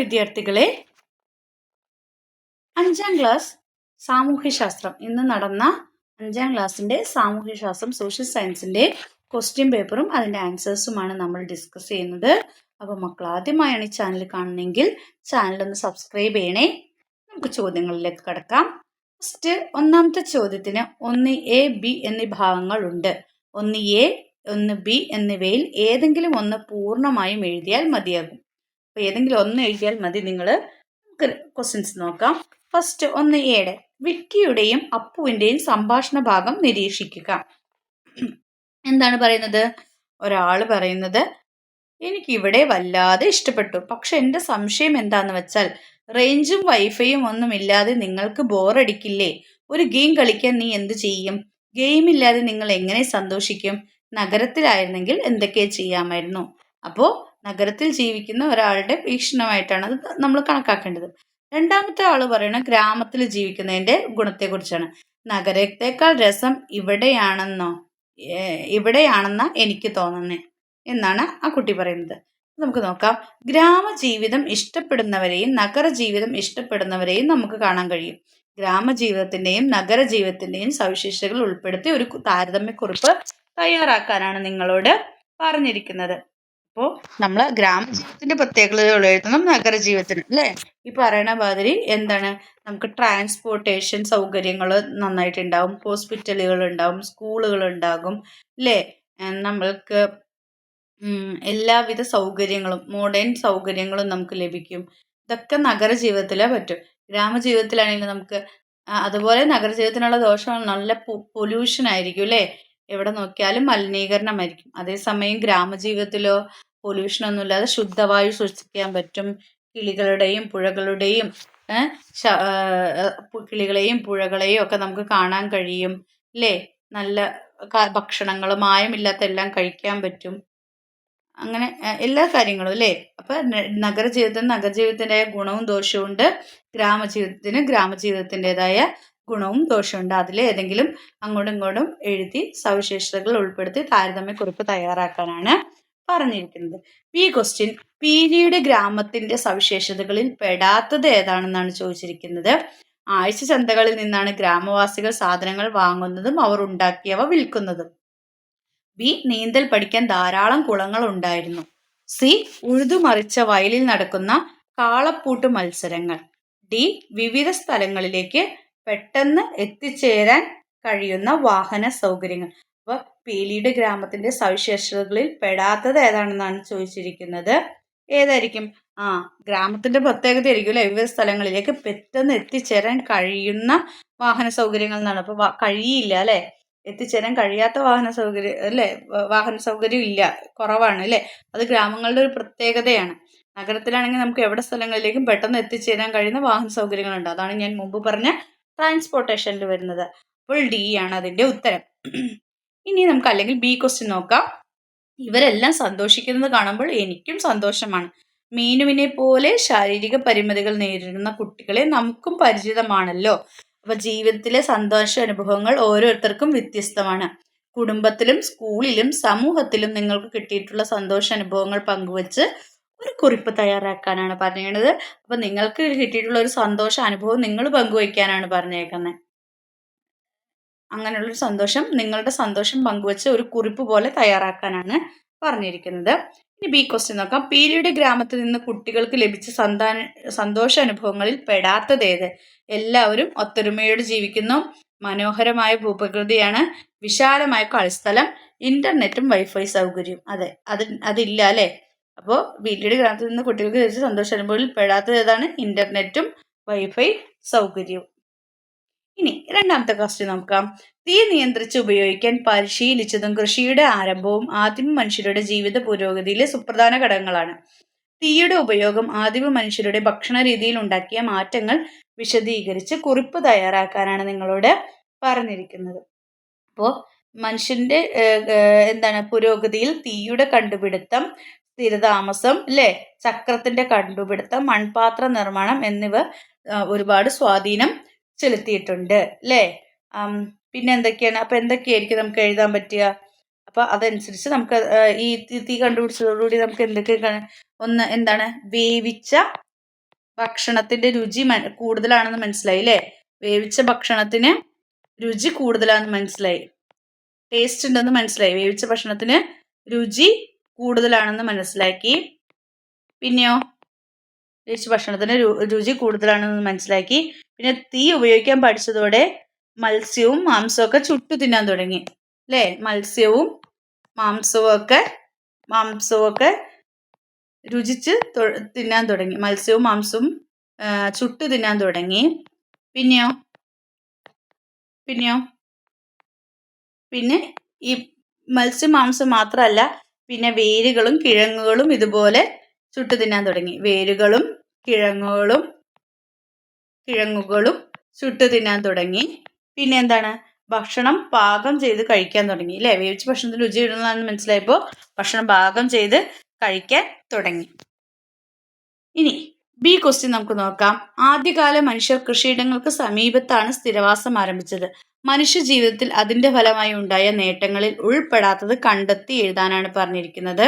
വിദ്യാർത്ഥികളെ, 5ാം ക്ലാസ് സാമൂഹ്യശാസ്ത്രം ഇന്ന് നടന്ന 5ാം ക്ലാസ്സിൻ്റെ സാമൂഹ്യശാസ്ത്രം സോഷ്യൽ സയൻസിൻ്റെ ക്വസ്റ്റ്യൻ പേപ്പറും അതിൻ്റെ ആൻസേഴ്സുമാണ് നമ്മൾ ഡിസ്കസ് ചെയ്യുന്നത്. അപ്പോൾ മക്കൾ ആദ്യമായാണ് ഈ ചാനൽ കാണുന്നതെങ്കിൽ ചാനലൊന്ന് സബ്സ്ക്രൈബ് ചെയ്യണേ. നമുക്ക് ചോദ്യങ്ങളിലേക്ക് കടക്കാം. ഫസ്റ്റ്, ഒന്നാമത്തെ ചോദ്യത്തിന് 1A, B എന്നീ ഭാഗങ്ങളുണ്ട്. 1A, 1B എന്നിവയിൽ ഏതെങ്കിലും ഒന്ന് പൂർണ്ണമായും എഴുതിയാൽ മതിയാകും. അപ്പോൾ ഏതെങ്കിലും ഒന്ന് എഴുതിയാൽ മതി. നമുക്ക് ക്വസ്റ്റ്യൻസ് നോക്കാം. ഫസ്റ്റ് 1A, വിക്കിയുടെയും അപ്പുവിൻ്റെയും സംഭാഷണ ഭാഗം നിരീക്ഷിക്കുക. എന്താണ് പറയുന്നത്? ഒരാൾ പറയുന്നത്, എനിക്കിവിടെ വല്ലാതെ ഇഷ്ടപ്പെട്ടു. പക്ഷെ എൻ്റെ സംശയം എന്താന്ന് വെച്ചാൽ, റേഞ്ചും വൈഫൈയും ഒന്നുമില്ലാതെ നിങ്ങൾക്ക് ബോറടിക്കില്ലേ? ഒരു ഗെയിം കളിക്കാൻ നീ എന്ത് ചെയ്യും? ഗെയിമില്ലാതെ നിങ്ങൾ എങ്ങനെ സന്തോഷിക്കും? നഗരത്തിലായിരുന്നെങ്കിൽ എന്തൊക്കെ ചെയ്യാമായിരുന്നു? അപ്പോൾ നഗരത്തിൽ ജീവിക്കുന്ന ഒരാളുടെ വീക്ഷണമായിട്ടാണ് അത് നമ്മൾ കണക്കാക്കേണ്ടത്. രണ്ടാമത്തെ ആൾ പറയുന്നത് ഗ്രാമത്തിൽ ജീവിക്കുന്നതിൻ്റെ ഗുണത്തെക്കുറിച്ചാണ്. നഗരത്തേക്കാൾ രസം ഇവിടെയാണെന്നാ എനിക്ക് തോന്നുന്നത് എന്നാണ് ആ കുട്ടി പറയുന്നത്. നമുക്ക് നോക്കാം. ഗ്രാമജീവിതം ഇഷ്ടപ്പെടുന്നവരെയും നഗരജീവിതം ഇഷ്ടപ്പെടുന്നവരെയും നമുക്ക് കാണാൻ കഴിയും. ഗ്രാമജീവിതത്തിൻ്റെയും നഗരജീവിതത്തിൻ്റെയും സവിശേഷതകൾ ഉൾപ്പെടുത്തി ഒരു താരതമ്യക്കുറിപ്പ് തയ്യാറാക്കാനാണ് നിങ്ങളോട് പറഞ്ഞിരിക്കുന്നത്. അപ്പോൾ നമ്മൾ ഗ്രാമജീവിതത്തിൻ്റെ പ്രത്യേകതകൾ എഴുതണം, നഗരജീവിതത്തിന് അല്ലേ? ഈ പറയണ മാതിരി എന്താണ്, നമുക്ക് ട്രാൻസ്പോർട്ടേഷൻ സൗകര്യങ്ങൾ നന്നായിട്ടുണ്ടാവും, ഹോസ്പിറ്റലുകൾ ഉണ്ടാവും, സ്കൂളുകൾ ഉണ്ടാകും അല്ലേ? നമ്മൾക്ക് എല്ലാവിധ സൗകര്യങ്ങളും മോഡേൺ സൗകര്യങ്ങളും നമുക്ക് ലഭിക്കും. ഇതൊക്കെ നഗരജീവിതത്തിലേ പറ്റും. ഗ്രാമജീവിതത്തിലാണെങ്കിൽ നമുക്ക് അതുപോലെ നഗരജീവിതത്തിനുള്ള ദോഷങ്ങൾ നല്ല പൊല്യൂഷൻ ആയിരിക്കും അല്ലേ? എവിടെ നോക്കിയാലും മലിനീകരണമായിരിക്കും. അതേസമയം ഗ്രാമജീവിതത്തിലോ പൊല്യൂഷനൊന്നുമില്ലാതെ ശുദ്ധവായു ശ്വസിക്കാൻ പറ്റും. കിളികളുടെയും പുഴകളുടെയും ഒക്കെ നമുക്ക് കാണാൻ കഴിയും അല്ലേ? നല്ല ഭക്ഷണങ്ങൾ മായമില്ലാത്ത എല്ലാം കഴിക്കാൻ പറ്റും. അങ്ങനെ എല്ലാ കാര്യങ്ങളും അല്ലേ? അപ്പം നഗരജീവിതത്തിൻ്റെതായ ഗുണവും ദോഷവും ഉണ്ട്, ഗ്രാമജീവിതത്തിൻ്റെതായ ഗുണവും ദോഷമുണ്ട്. അതിലേതെങ്കിലും അങ്ങോട്ടും ഇങ്ങോട്ടും എഴുതി സവിശേഷതകൾ ഉൾപ്പെടുത്തി താരതമ്യക്കുറിപ്പ് തയ്യാറാക്കാനാണ് പറഞ്ഞിരിക്കുന്നത്. ഈ ക്വസ്റ്റ്യൻ, പീലിയുടെ ഗ്രാമത്തിന്റെ സവിശേഷതകളിൽ പെടാത്തത് ഏതാണെന്നാണ് ചോദിച്ചിരിക്കുന്നത്. ആഴ്ച ചന്തകളിൽ നിന്നാണ് ഗ്രാമവാസികൾ സാധനങ്ങൾ വാങ്ങുന്നതും അവർ ഉണ്ടാക്കിയവ വിൽക്കുന്നതും. ബി, നീന്തൽ പഠിക്കാൻ ധാരാളം കുളങ്ങൾ ഉണ്ടായിരുന്നു. സി, ഉഴുതുമറിച്ച വയലിൽ നടക്കുന്ന കാളപ്പൂട്ട് മത്സരങ്ങൾ. ഡി, വിവിധ സ്ഥലങ്ങളിലേക്ക് പെട്ടെന്ന് എത്തിച്ചേരാൻ കഴിയുന്ന വാഹന സൗകര്യങ്ങൾ. അപ്പോൾ പീലിയുടെ ഗ്രാമത്തിന്റെ സവിശേഷതകളിൽ പെടാത്തത് ഏതാണെന്നാണ് ചോദിച്ചിരിക്കുന്നത്. ഏതായിരിക്കും? ഗ്രാമത്തിന്റെ പ്രത്യേകതയായിരിക്കും അല്ലെ, വിവിധ സ്ഥലങ്ങളിലേക്ക് പെട്ടെന്ന് എത്തിച്ചേരാൻ കഴിയുന്ന വാഹന സൗകര്യങ്ങൾ എന്നാണ്. അപ്പോൾ കഴിയില്ല അല്ലെ, എത്തിച്ചേരാൻ കഴിയാത്ത വാഹന സൗകര്യം അല്ലേ? വാഹന സൗകര്യം ഇല്ല, കുറവാണ് അല്ലേ? അത് ഗ്രാമങ്ങളുടെ ഒരു പ്രത്യേകതയാണ്. നഗരത്തിലാണെങ്കിൽ നമുക്ക് എവിടെ സ്ഥലങ്ങളിലേക്കും പെട്ടെന്ന് എത്തിച്ചേരാൻ കഴിയുന്ന വാഹന സൗകര്യങ്ങളുണ്ട്. അതാണ് ഞാൻ മുമ്പ് പറഞ്ഞ ട്രാൻസ്പോർട്ടേഷനിൽ വരുന്നത്. അപ്പോൾ ഡി ആണ് അതിൻ്റെ ഉത്തരം. ഇനി നമുക്ക് അല്ലെങ്കിൽ ബി ക്വസ്റ്റ്യൻ നോക്കാം. ഇവരെല്ലാം സന്തോഷിക്കുന്നത് കാണുമ്പോൾ എനിക്കും സന്തോഷമാണ്. മീനുവിനെ പോലെ ശാരീരിക പരിമിതികൾ നേരിടുന്ന കുട്ടികളെ നമുക്കും പരിചിതമാണല്ലോ. അപ്പൊ ജീവിതത്തിലെ സന്തോഷ അനുഭവങ്ങൾ ഓരോരുത്തർക്കും വ്യത്യസ്തമാണ്. കുടുംബത്തിലും സ്കൂളിലും സമൂഹത്തിലും നിങ്ങൾക്ക് കിട്ടിയിട്ടുള്ള സന്തോഷ അനുഭവങ്ങൾ പങ്കുവച്ച് ഒരു കുറിപ്പ് തയ്യാറാക്കാനാണ് പറഞ്ഞത്. അപ്പൊ നിങ്ങൾക്ക് കിട്ടിയിട്ടുള്ള ഒരു സന്തോഷ അനുഭവം നിങ്ങൾ പങ്കുവയ്ക്കാനാണ് പറഞ്ഞേക്കുന്നത്. അങ്ങനെയുള്ളൊരു സന്തോഷം, നിങ്ങളുടെ സന്തോഷം പങ്കുവച്ച് ഒരു കുറിപ്പ് പോലെ തയ്യാറാക്കാനാണ് പറഞ്ഞിരിക്കുന്നത്. ഇനി ബി ക്വസ്റ്റ്യൻ നോക്കാം. പീലിയുടെ ഗ്രാമത്തിൽ നിന്ന് കുട്ടികൾക്ക് ലഭിച്ച സന്തോഷ അനുഭവങ്ങളിൽ പെടാത്തത് ഏത്? എല്ലാവരും ഒത്തൊരുമയോട് ജീവിക്കുന്നു, മനോഹരമായ ഭൂപ്രകൃതിയാണ്, വിശാലമായ കളിസ്ഥലം, ഇന്റർനെറ്റും വൈഫൈ സൗകര്യവും. അതെ, അതില്ല അല്ലേ? അപ്പോൾ പീലിയുടെ ഗ്രാമത്തിൽ നിന്ന് കുട്ടികൾക്ക് ലഭിച്ച സന്തോഷ അനുഭവങ്ങളിൽ പെടാത്തത് ഏതാണ്? ഇന്റർനെറ്റും വൈഫൈ സൗകര്യവും. ഇനി രണ്ടാമത്തെ ക്വസ്റ്റ്യൻ നോക്കാം. തീ നിയന്ത്രിച്ച് ഉപയോഗിക്കാൻ പരിശീലിച്ചതും കൃഷിയുടെ ആരംഭവും ആദിമ മനുഷ്യരുടെ ജീവിത പുരോഗതിയിലെ സുപ്രധാന ഘടകങ്ങളാണ്. തീയുടെ ഉപയോഗം ആദിമ മനുഷ്യരുടെ ഭക്ഷണ രീതിയിൽ ഉണ്ടാക്കിയ മാറ്റങ്ങൾ വിശദീകരിച്ച് കുറിപ്പ് തയ്യാറാക്കാനാണ് നിങ്ങളോട് പറഞ്ഞിരിക്കുന്നത്. അപ്പോൾ മനുഷ്യന്റെ പുരോഗതിയിൽ തീയുടെ കണ്ടുപിടുത്തം, സ്ഥിരതാമസം അല്ലേ, ചക്രത്തിന്റെ കണ്ടുപിടുത്തം, മൺപാത്ര നിർമ്മാണം എന്നിവ ഒരുപാട് സ്വാധീനം ചെലുത്തിയിട്ടുണ്ട് അല്ലേ? പിന്നെ എന്തൊക്കെയാണ്? അപ്പൊ എന്തൊക്കെയായിരിക്കും നമുക്ക് എഴുതാൻ പറ്റുക? അപ്പൊ അതനുസരിച്ച് നമുക്ക് ഈ തീ കണ്ടുപിടിച്ചതോടുകൂടി നമുക്ക് എന്തൊക്കെ ഒന്ന് വേവിച്ച ഭക്ഷണത്തിന്റെ രുചി കൂടുതലാണെന്ന് മനസ്സിലായി അല്ലേ? വേവിച്ച ഭക്ഷണത്തിന് രുചി കൂടുതലാണെന്ന് മനസ്സിലായി, ടേസ്റ്റ് ഉണ്ടെന്ന് മനസ്സിലായി. വേവിച്ച ഭക്ഷണത്തിന് രുചി കൂടുതലാണെന്ന് മനസ്സിലാക്കി. പിന്നെയോ വേവിച്ച ഭക്ഷണത്തിന് രുചി കൂടുതലാണെന്ന് മനസ്സിലാക്കി. പിന്നെ തീ ഉപയോഗിക്കാൻ പഠിച്ചതോടെ മത്സ്യവും മാംസവും ഒക്കെ ചുട്ടു തിന്നാൻ തുടങ്ങി അല്ലേ? മത്സ്യവും മാംസവും ഒക്കെ രുചിച്ച് തിന്നാൻ തുടങ്ങി. മത്സ്യവും മാംസവും ചുട്ടു തിന്നാൻ തുടങ്ങി. പിന്നെയോ പിന്നെ ഈ മത്സ്യം മാംസം മാത്രമല്ല, പിന്നെ വേരുകളും കിഴങ്ങുകളും ഇതുപോലെ ചുട്ടു തിന്നാൻ തുടങ്ങി. വേരുകളും കിഴങ്ങുകളും ചുട്ടു തിന്നാൻ തുടങ്ങി. പിന്നെ എന്താണ്? ഭക്ഷണം പാകം ചെയ്ത് കഴിക്കാൻ തുടങ്ങി അല്ലേ? വേവിച്ച ഭക്ഷണത്തിന് രുചി ഇടുന്നതാണെന്ന് മനസ്സിലായപ്പോൾ ഭക്ഷണം പാകം ചെയ്ത് കഴിക്കാൻ തുടങ്ങി. ഇനി ബി ക്വസ്റ്റ്യൻ നമുക്ക് നോക്കാം. ആദ്യകാല മനുഷ്യർ കൃഷിയിടങ്ങൾക്ക് സമീപത്താണ് സ്ഥിരവാസം ആരംഭിച്ചത്. മനുഷ്യ ജീവിതത്തിൽ അതിന്റെ ഫലമായി ഉണ്ടായ നേട്ടങ്ങളിൽ ഉൾപ്പെടാത്തത് കണ്ടെത്തി എഴുതാനാണ് പറഞ്ഞിരിക്കുന്നത്.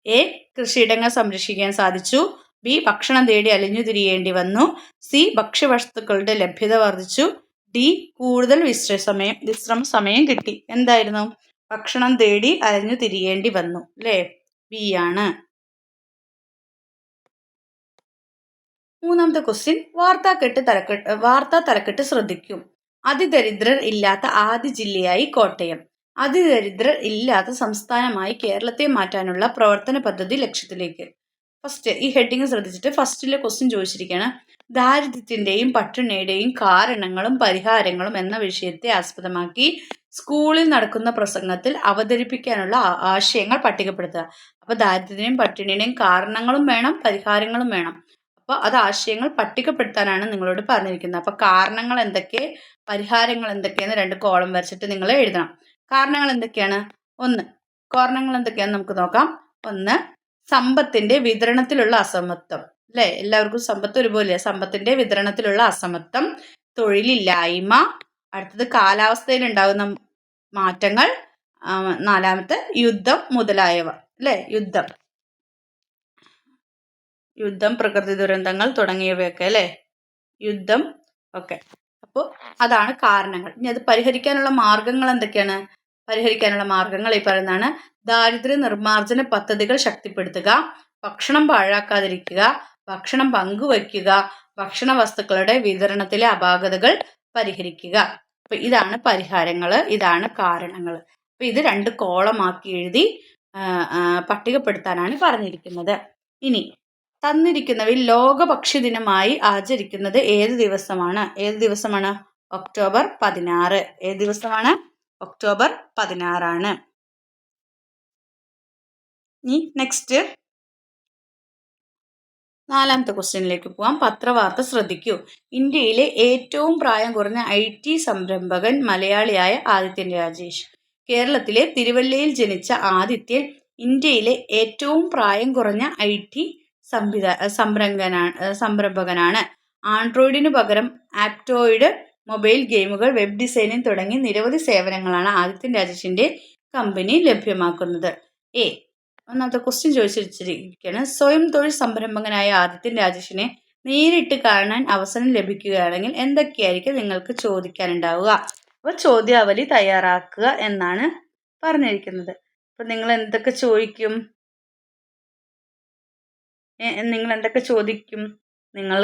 എ. കൃഷിയിടങ്ങൾ സംരക്ഷിക്കാൻ സാധിച്ചു. ബി. ഭക്ഷണം തേടി അലഞ്ഞു തിരിയേണ്ടി വന്നു. സി. ഭക്ഷ്യവസ്തുക്കളുടെ ലഭ്യത വർദ്ധിച്ചു. ഡി. കൂടുതൽ വിശ്രമ സമയം കിട്ടി. എന്തായിരുന്നു? ഭക്ഷണം തേടി അലഞ്ഞു തിരിയേണ്ടി വന്നു അല്ലേ? ബി ആണ്. മൂന്നാമത്തെ ക്വസ്റ്റ്യൻ, വാർത്താ തലക്കെട്ട് ശ്രദ്ധിക്കും. അതിദരിദ്രർ ഇല്ലാത്ത ആദ്യ ജില്ലയായി കോട്ടയം. അതിദരിദ്രർ ഇല്ലാത്ത സംസ്ഥാനമായി കേരളത്തെ മാറ്റാനുള്ള പ്രവർത്തന പദ്ധതി ലക്ഷ്യത്തിലേക്ക്. ഫസ്റ്റ് ഈ ഹെഡിങ് ശ്രദ്ധിച്ചിട്ട് ഫസ്റ്റിലെ ക്വസ്റ്റ്യൻ ചോദിച്ചിരിക്കുകയാണ്. ദാരിദ്ര്യത്തിന്റെയും പട്ടിണിയുടെയും കാരണങ്ങളും പരിഹാരങ്ങളും എന്ന വിഷയത്തെ ആസ്പദമാക്കി സ്കൂളിൽ നടക്കുന്ന പ്രസംഗത്തിൽ അവതരിപ്പിക്കാനുള്ള ആശയങ്ങൾ പട്ടികപ്പെടുത്തുക. അപ്പൊ ദാരിദ്ര്യത്തിന്റെയും പട്ടിണിയുടെയും കാരണങ്ങളും വേണം, പരിഹാരങ്ങളും വേണം. അപ്പോൾ അത് ആശയങ്ങൾ പട്ടികപ്പെടുത്താനാണ് നിങ്ങളോട് പറഞ്ഞിരിക്കുന്നത്. അപ്പോൾ കാരണങ്ങൾ എന്തൊക്കെ, പരിഹാരങ്ങൾ എന്തൊക്കെയെന്ന് 2 കോളം വരച്ചിട്ട് നിങ്ങൾ എഴുതണം. കാരണങ്ങൾ എന്തൊക്കെയാണ് നമുക്ക് നോക്കാം. 1, സമ്പത്തിന്റെ വിതരണത്തിലുള്ള അസമത്വം അല്ലേ? എല്ലാവർക്കും സമ്പത്ത് ഒരുപോലെ. സമ്പത്തിന്റെ വിതരണത്തിലുള്ള അസമത്വം. തൊഴിലില്ലായ്മ. അടുത്തത് കാലാവസ്ഥയിൽ ഉണ്ടാകുന്ന മാറ്റങ്ങൾ. 4, യുദ്ധം മുതലായവ അല്ലേ? യുദ്ധം, പ്രകൃതി ദുരന്തങ്ങൾ തുടങ്ങിയവയൊക്കെ അല്ലേ? യുദ്ധം ഒക്കെ. അപ്പോൾ അതാണ് കാരണങ്ങൾ. ഇനി അത് പരിഹരിക്കാനുള്ള മാർഗങ്ങൾ എന്തൊക്കെയാണ്? പരിഹരിക്കാനുള്ള മാർഗങ്ങൾ ഈ പറയുന്നതാണ്. ദാരിദ്ര്യ നിർമ്മാർജ്ജന പദ്ധതികൾ ശക്തിപ്പെടുത്തുക, ഭക്ഷണം പാഴാക്കാതിരിക്കുക, ഭക്ഷണം പങ്കുവയ്ക്കുക, ഭക്ഷണ വസ്തുക്കളുടെ വിതരണത്തിലെ അപാകതകൾ പരിഹരിക്കുക. അപ്പൊ ഇതാണ് പരിഹാരങ്ങൾ, ഇതാണ് കാരണങ്ങൾ. അപ്പൊ ഇത് 2 കോളമാക്കി എഴുതി പട്ടികപ്പെടുത്താനാണ് പറഞ്ഞിരിക്കുന്നത്. ഇനി തന്നിരിക്കുന്നവയിൽ ലോക ഭക്ഷ്യദിനമായി ആചരിക്കുന്നത് ഏത് ദിവസമാണ്? ഒക്ടോബർ 16. ഏത് ദിവസമാണ്? ഒക്ടോബർ 16 ആണ്. ഇനി നെക്സ്റ്റ് 4ാമത്തെ ക്വസ്റ്റ്യനിലേക്ക് പോവാം. പത്രവാർത്ത ശ്രദ്ധിക്കൂ. ഇന്ത്യയിലെ ഏറ്റവും പ്രായം കുറഞ്ഞ IT സംരംഭകൻ മലയാളിയായ ആദിത്യൻ രാജേഷ്. കേരളത്തിലെ തിരുവല്ലയിൽ ജനിച്ച ആദിത്യൻ ഇന്ത്യയിലെ ഏറ്റവും പ്രായം കുറഞ്ഞ IT സംരംഭകനാണ്. ആൻഡ്രോയിഡിനു പകരം ആപ്റ്റോയിഡ്, മൊബൈൽ ഗെയിമുകൾ, വെബ് ഡിസൈനിങ് തുടങ്ങി നിരവധി സേവനങ്ങളാണ് ആദിത്യൻ രാജേഷിന്റെ കമ്പനി ലഭ്യമാക്കുന്നത്. ഒന്നാമത്തെ ക്വസ്റ്റ്യൻ ചോദിച്ചിരിക്കുകയാണ്. സ്വയം തൊഴിൽ സംരംഭകനായ ആദിത്യൻ രാജേഷിനെ നേരിട്ട് കാണാൻ അവസരം ലഭിക്കുകയാണെങ്കിൽ എന്തൊക്കെയായിരിക്കും നിങ്ങൾക്ക് ചോദിക്കാനുണ്ടാവുക? അപ്പോൾ ചോദ്യാവലി തയ്യാറാക്കുക എന്നാണ് പറഞ്ഞിരിക്കുന്നത്. അപ്പൊ നിങ്ങൾ എന്തൊക്കെ ചോദിക്കും? നിങ്ങൾ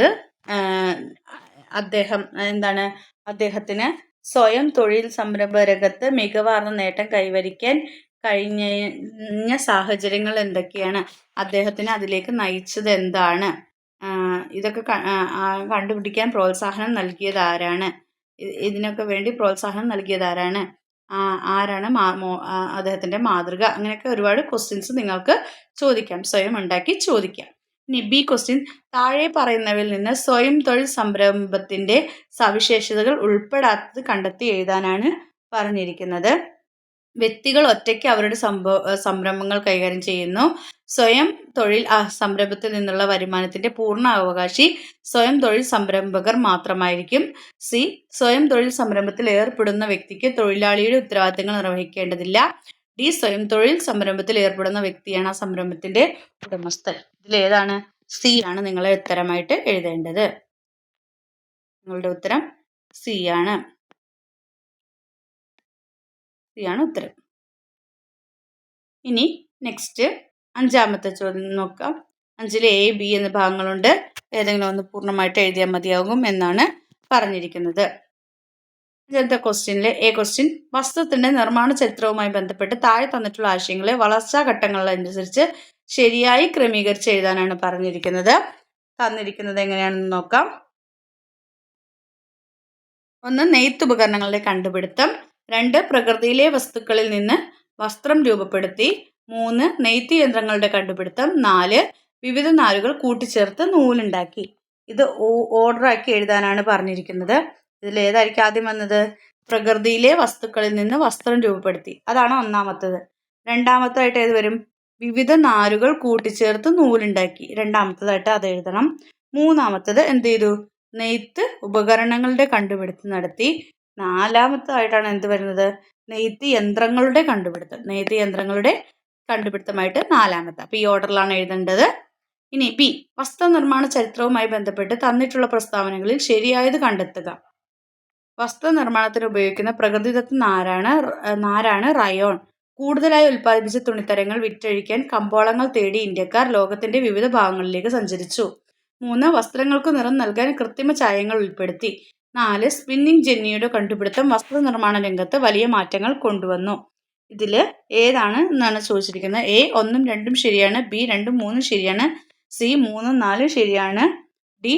അദ്ദേഹത്തിന് സ്വയം തൊഴിൽ സംരംഭ രംഗത്ത് മികവാർന്ന നേട്ടം കൈവരിക്കാൻ കഴിഞ്ഞ സാഹചര്യങ്ങൾ എന്തൊക്കെയാണ്? അദ്ദേഹത്തിന് അതിലേക്ക് നയിച്ചത് എന്താണ്? ഇതൊക്കെ കണ്ടുപിടിക്കാൻ പ്രോത്സാഹനം നൽകിയത് ആരാണ്? ഇതിനൊക്കെ വേണ്ടി പ്രോത്സാഹനം നൽകിയത് ആരാണ്? ആരാണ് അദ്ദേഹത്തിന്റെ മാതൃക? അങ്ങനെയൊക്കെ ഒരുപാട് ക്വസ്റ്റ്യൻസ് നിങ്ങൾക്ക് ചോദിക്കാം, സ്വയം ഉണ്ടാക്കി ചോദിക്കാം. ഇനി ബി ക്വസ്റ്റ്യൻ, താഴെ പറയുന്നവയിൽ നിന്ന് സ്വയം തൊഴിൽ സംരംഭത്തിന്റെ സവിശേഷതകൾ ഉൾപ്പെടാത്തത് കണ്ടെത്തി എഴുതാനാണ് പറഞ്ഞിരിക്കുന്നത്. വ്യക്തികൾ ഒറ്റയ്ക്ക് അവരുടെ സംരംഭങ്ങൾ കൈകാര്യം ചെയ്യുന്നു. സ്വയം തൊഴിൽ സംരംഭത്തിൽ നിന്നുള്ള വരുമാനത്തിന്റെ പൂർണ്ണ അവകാശി സ്വയം തൊഴിൽ സംരംഭകർ മാത്രമായിരിക്കും. സി, സ്വയം തൊഴിൽ സംരംഭത്തിൽ ഏർപ്പെടുന്ന വ്യക്തിക്ക് തൊഴിലാളിയുടെ ഉത്തരവാദിത്തങ്ങൾ നിർവഹിക്കേണ്ടതില്ല. ഡി, സ്വയം തൊഴിൽ സംരംഭത്തിൽ ഏർപ്പെടുന്ന വ്യക്തിയാണ് ആ സംരംഭത്തിന്റെ ഉടമസ്ഥൻ. ഇതിലേതാണ് സി ആണ് നിങ്ങളെ ഉത്തരമായിട്ട് എഴുതേണ്ടത്. നിങ്ങളുടെ ഉത്തരം സി ആണ്. സി ആണ് ഉത്തരം. ഇനി നെക്സ്റ്റ് 5-ാമത്തെ ചോദ്യം നോക്കാം. 5-ൽ എ, ബി എന്ന ഭാഗങ്ങളുണ്ട്. ഏതെങ്കിലും ഒന്ന് പൂർണ്ണമായിട്ട് എഴുതിയാൽ മതിയാകും എന്നാണ് പറഞ്ഞിരിക്കുന്നത്. ഇന്നത്തെ ക്വസ്റ്റ്യനിൽ എ ക്വസ്റ്റ്യൻ, വസ്തുത്തിന്റെ നിർമ്മാണ ചരിത്രവുമായി ബന്ധപ്പെട്ട് താഴെ തന്നിട്ടുള്ള ആശയങ്ങളെ വളർച്ചാ ഘട്ടങ്ങളനുസരിച്ച് ശരിയായി ക്രമീകരിച്ച് എഴുതാനാണ് പറഞ്ഞിരിക്കുന്നത്. തന്നിരിക്കുന്നത് എങ്ങനെയാണെന്ന് നോക്കാം. 1. നെയ്ത്തുപകരണങ്ങളുടെ കണ്ടുപിടുത്തം. 2. പ്രകൃതിയിലെ വസ്തുക്കളിൽ നിന്ന് വസ്ത്രം രൂപപ്പെടുത്തി. 3. നെയ്ത്ത് യന്ത്രങ്ങളുടെ കണ്ടുപിടുത്തം. 4. വിവിധ നാരുകൾ കൂട്ടിച്ചേർത്ത് നൂലുണ്ടാക്കി. ഇത് ഓർഡറാക്കി എഴുതാനാണ് പറഞ്ഞിരിക്കുന്നത്. ഇതിൽ ഏതായിരിക്കും ആദ്യം വന്നത്? പ്രകൃതിയിലെ വസ്തുക്കളിൽ നിന്ന് വസ്ത്രം രൂപപ്പെടുത്തി, അതാണ് ഒന്നാമത്തത്. രണ്ടാമത്തായിട്ട് ഏത് വരും? വിവിധ നാരുകൾ കൂട്ടിച്ചേർത്ത് നൂലുണ്ടാക്കി, രണ്ടാമത്തതായിട്ട് അത് എഴുതണം. മൂന്നാമത്തത് എന്ത് ചെയ്തു? നെയ്ത്ത് ഉപകരണങ്ങളുടെ കണ്ടുപിടുത്തം നടത്തി. നാലാമത്തായിട്ടാണ് എന്ത് വരുന്നത്? നെയ്ത്ത് യന്ത്രങ്ങളുടെ കണ്ടുപിടുത്തം. നെയ്ത്ത് യന്ത്രങ്ങളുടെ കണ്ടുപിടുത്തമായിട്ട് നാലാമത്തെ. അപ്പോൾ ഈ ഓർഡറിലാണ് എഴുതേണ്ടത്. ഇനി ബി, വസ്ത്രനിർമ്മാണ ചരിത്രവുമായി ബന്ധപ്പെട്ട് തന്നിട്ടുള്ള പ്രസ്താവനകളിൽ ശരിയായത് കണ്ടെത്തുക. വസ്ത്രനിർമ്മാണത്തിന് ഉപയോഗിക്കുന്ന പ്രകൃതിദത്ത നാരാണ് റയോൺ. കൂടുതലായി ഉൽപ്പാദിപ്പിച്ച തുണിത്തരങ്ങൾ വിറ്റഴിക്കാൻ കമ്പോളങ്ങൾ തേടി ഇന്ത്യക്കാർ ലോകത്തിന്റെ വിവിധ ഭാഗങ്ങളിലേക്ക് സഞ്ചരിച്ചു. 3. വസ്ത്രങ്ങൾക്ക് നിറം നൽകാൻ കൃത്രിമ ചായങ്ങൾ ഉൾപ്പെടുത്തി. 4. സ്പിന്നിംഗ് ജെന്നിയുടെ കണ്ടുപിടുത്തം വസ്ത്രനിർമ്മാണ രംഗത്ത് വലിയ മാറ്റങ്ങൾ കൊണ്ടുവന്നു. ഇതിൽ ഏതാണ് എന്നാണ് ചോദിച്ചിരിക്കുന്നത്. എ 1ഉം 2ഉം ശരിയാണ്. ബി 2ഉം 3ഉം ശരിയാണ്. സി 3ഉം 4ഉം ശരിയാണ്. ഡി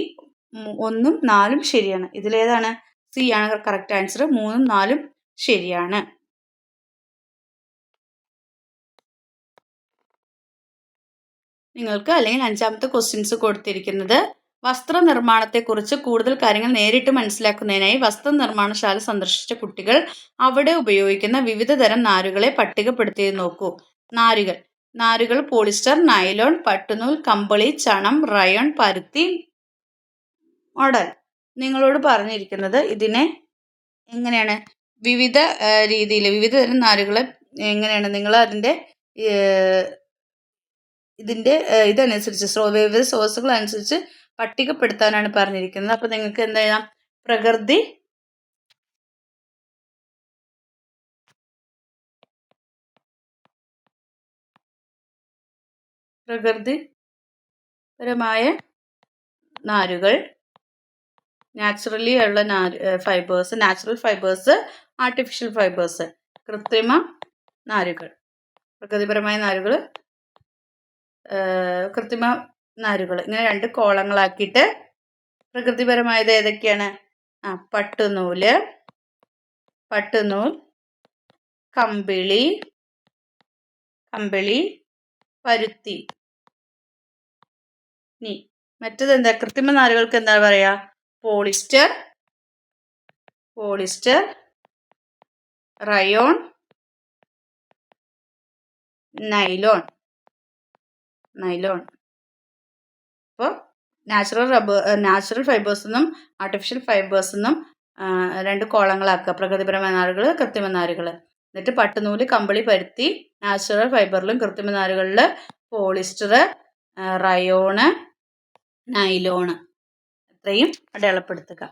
1ഉം 4ഉം ശരിയാണ്. ഇതിലേതാണ്? സി ആണ് കറക്റ്റ് ആൻസർ. 3ഉം 4ഉം ശരിയാണ്. നിങ്ങൾക്ക് അല്ലെങ്കിൽ 5-ാമത്തെ ക്വസ്റ്റ്യൻസ് കൊടുത്തിരിക്കുന്നത് വസ്ത്രനിർമ്മാണത്തെക്കുറിച്ച് കൂടുതൽ കാര്യങ്ങൾ നേരിട്ട് മനസ്സിലാക്കുന്നതിനായി വസ്ത്രനിർമ്മാണശാല സന്ദർശിച്ച കുട്ടികൾ അവിടെ ഉപയോഗിക്കുന്ന വിവിധ തരം നാരുകളെ പട്ടികപ്പെടുത്തി നോക്കൂ. നാരുകൾ പോളിസ്റ്റർ, നൈലോൺ, പട്ടുനൂൽ, കമ്പിളി, ചണം, റയോൺ, പരുത്തി, മോഡൽ. നിങ്ങളോട് പറഞ്ഞിരിക്കുന്നത് ഇതിനെ എങ്ങനെയാണ് വിവിധ രീതിയിൽ വിവിധ തരം നാരുകളെ എങ്ങനെയാണ് നിങ്ങൾ അതിൻ്റെ ഇതനുസരിച്ച് വിവിധ സോഴ്സുകൾ അനുസരിച്ച് പട്ടികപ്പെടുത്താനാണ് പറഞ്ഞിരിക്കുന്നത്. അപ്പോൾ നിങ്ങൾക്ക് എന്താ ചെയ്യാം? പ്രകൃതിപരമായ നാരുകൾ, നാച്ചുറലി ഉള്ള fibres, natural fibres, artificial fibres, കൃത്രിമ നാരുകൾ, പ്രകൃതിപരമായ നാരുകൾ, കൃത്രിമ നാരുകൾ, ഇങ്ങനെ 2 കോളങ്ങളാക്കിയിട്ട് പ്രകൃതിപരമായത് ഏതൊക്കെയാണ്? പട്ടുനൂൽ, കമ്പിളി, പരുത്തി. ഇനി മറ്റത് എന്താ? കൃത്രിമ നാരുകൾക്ക് എന്താ പറയാ? Polyester, rayon, nylon. അപ്പോൾ നാച്ചുറൽ ഫൈബേഴ്സ് എന്നും ആർട്ടിഫിഷ്യൽ ഫൈബേഴ്സ് എന്നും 2 കോളങ്ങളാക്കുക. പ്രകൃതിപരമായ നാരുകൾ, കൃത്രിമ നാരുകൾ. എന്നിട്ട് പട്ടുനൂല്, കമ്പിളി, പരുത്തി. നാച്ചുറൽ ഫൈബറിലും കൃത്രിമ നാരുകളിൽ പോളിസ്റ്റർ, റയോണ്, നൈലോണ്. ഇത്രയും അടയാളപ്പെടുത്തുക.